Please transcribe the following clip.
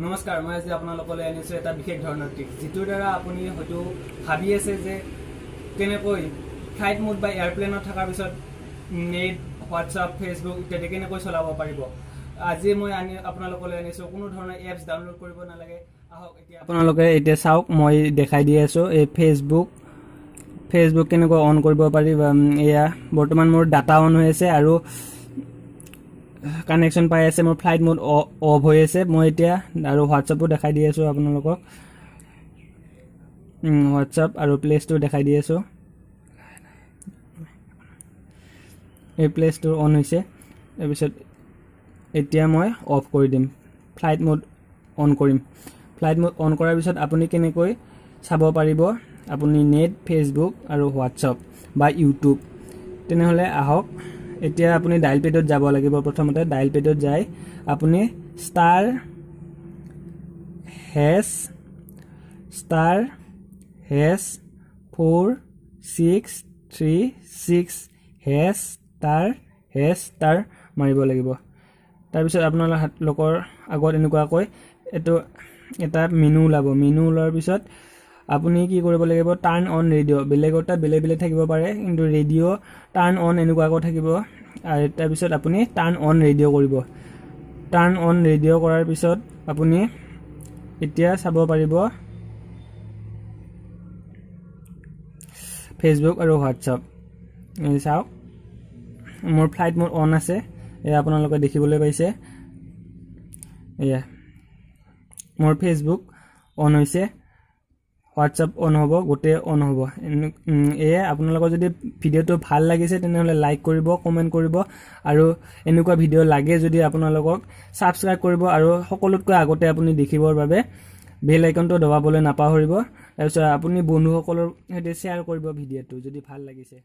নমস্কাৰ, মই আজি আপোনালোকলৈ আনিছোঁ এটা বিশেষ ধৰণৰ ট্ৰিক, যিটোৰ দ্বাৰা আপুনি হয়তো ভাবি আছে যে কেনেকৈ ফ্লাইট মোড বা এয়াৰপ্লেনত থকাৰ পিছত নেট, হোৱাটছআপ, ফেচবুক ইত্যাদি কেনেকৈ চলাব পাৰিব। আজি মই আপোনালোকলৈ আনিছোঁ কোনো ধৰণৰ এপছ ডাউনলোড কৰিব নালাগে। আহক এতিয়া আপোনালোকে এতিয়া চাওক, মই দেখাই দি আছোঁ এই ফেচবুক কেনেকৈ অন কৰিব পাৰি। এয়া বৰ্তমান মোৰ ডাটা অন হৈ আছে আৰু কানেকশ্যন পাই আছে, মোৰ ফ্লাইট মোড অফ হৈ আছে। মই এতিয়া আৰু হোৱাটছআপো দেখাই দি আছোঁ আপোনালোকক, হোৱাটছআপ আৰু প্লে ষ্ট'ৰ দেখাই দি আছোঁ। এই প্লে ষ্ট'ৰ অন হৈছে। তাৰপিছত এতিয়া মই অফ কৰি দিম, ফ্লাইট মোড অন কৰিম। ফ্লাইট মোড অন কৰাৰ পিছত আপুনি কেনেকৈ চাব পাৰিব আপুনি নেট, ফেচবুক আৰু হোৱাটছআপ বা ইউটিউব। তেনেহ'লে আহক, এতিয়া আপুনি ডাইল পেডত যাব লাগিব। প্ৰথমতে ডাইল পেডত যাই আপুনি ***463#* মাৰিব লাগিব। তাৰপিছত আপোনালোকৰ আগত এনেকুৱাকৈ এটা মেনু ওলাব। মেনু ওলোৱাৰ পিছত আপুনি কি কৰিব লাগিব, টাৰ্ণ অন ৰেডিঅ'। বেলেগৰ তাত বেলেগ থাকিব পাৰে, কিন্তু ৰেডিঅ' টাৰ্ণ অন এনেকুৱাকৈ থাকিব। আৰু তাৰপিছত আপুনি টাৰ্ণ অন ৰেডিঅ' কৰিব। টাৰ্ণ অন ৰেডিঅ' কৰাৰ পিছত আপুনি এতিয়া চাব পাৰিব ফেচবুক আৰু হোৱাটছআপ। চাওক, মোৰ ফ্লাইট মোড অন আছে, এয়া আপোনালোকে দেখিবলৈ পাইছে। এয়া মোৰ ফেচবুক অন হৈছে, হোৱাটছআপ অন হ'ব, গোটেই অন হ'ব। এয়ে আপোনালোকৰ যদি ভিডিঅ'টো ভাল লাগিছে তেনেহ'লে লাইক কৰিব, কমেণ্ট কৰিব, আৰু এনেকুৱা ভিডিঅ' লাগে যদি আপোনালোকক ছাবস্ক্ৰাইব কৰিব, আৰু সকলোতকৈ আগতে আপুনি দেখিবৰ বাবে বেল আইকনটো দবাবলৈ নাপাহৰিব। তাৰপিছত আপুনি বন্ধুসকলৰ সৈতে শ্বেয়াৰ কৰিব ভিডিঅ'টো যদি ভাল লাগিছে।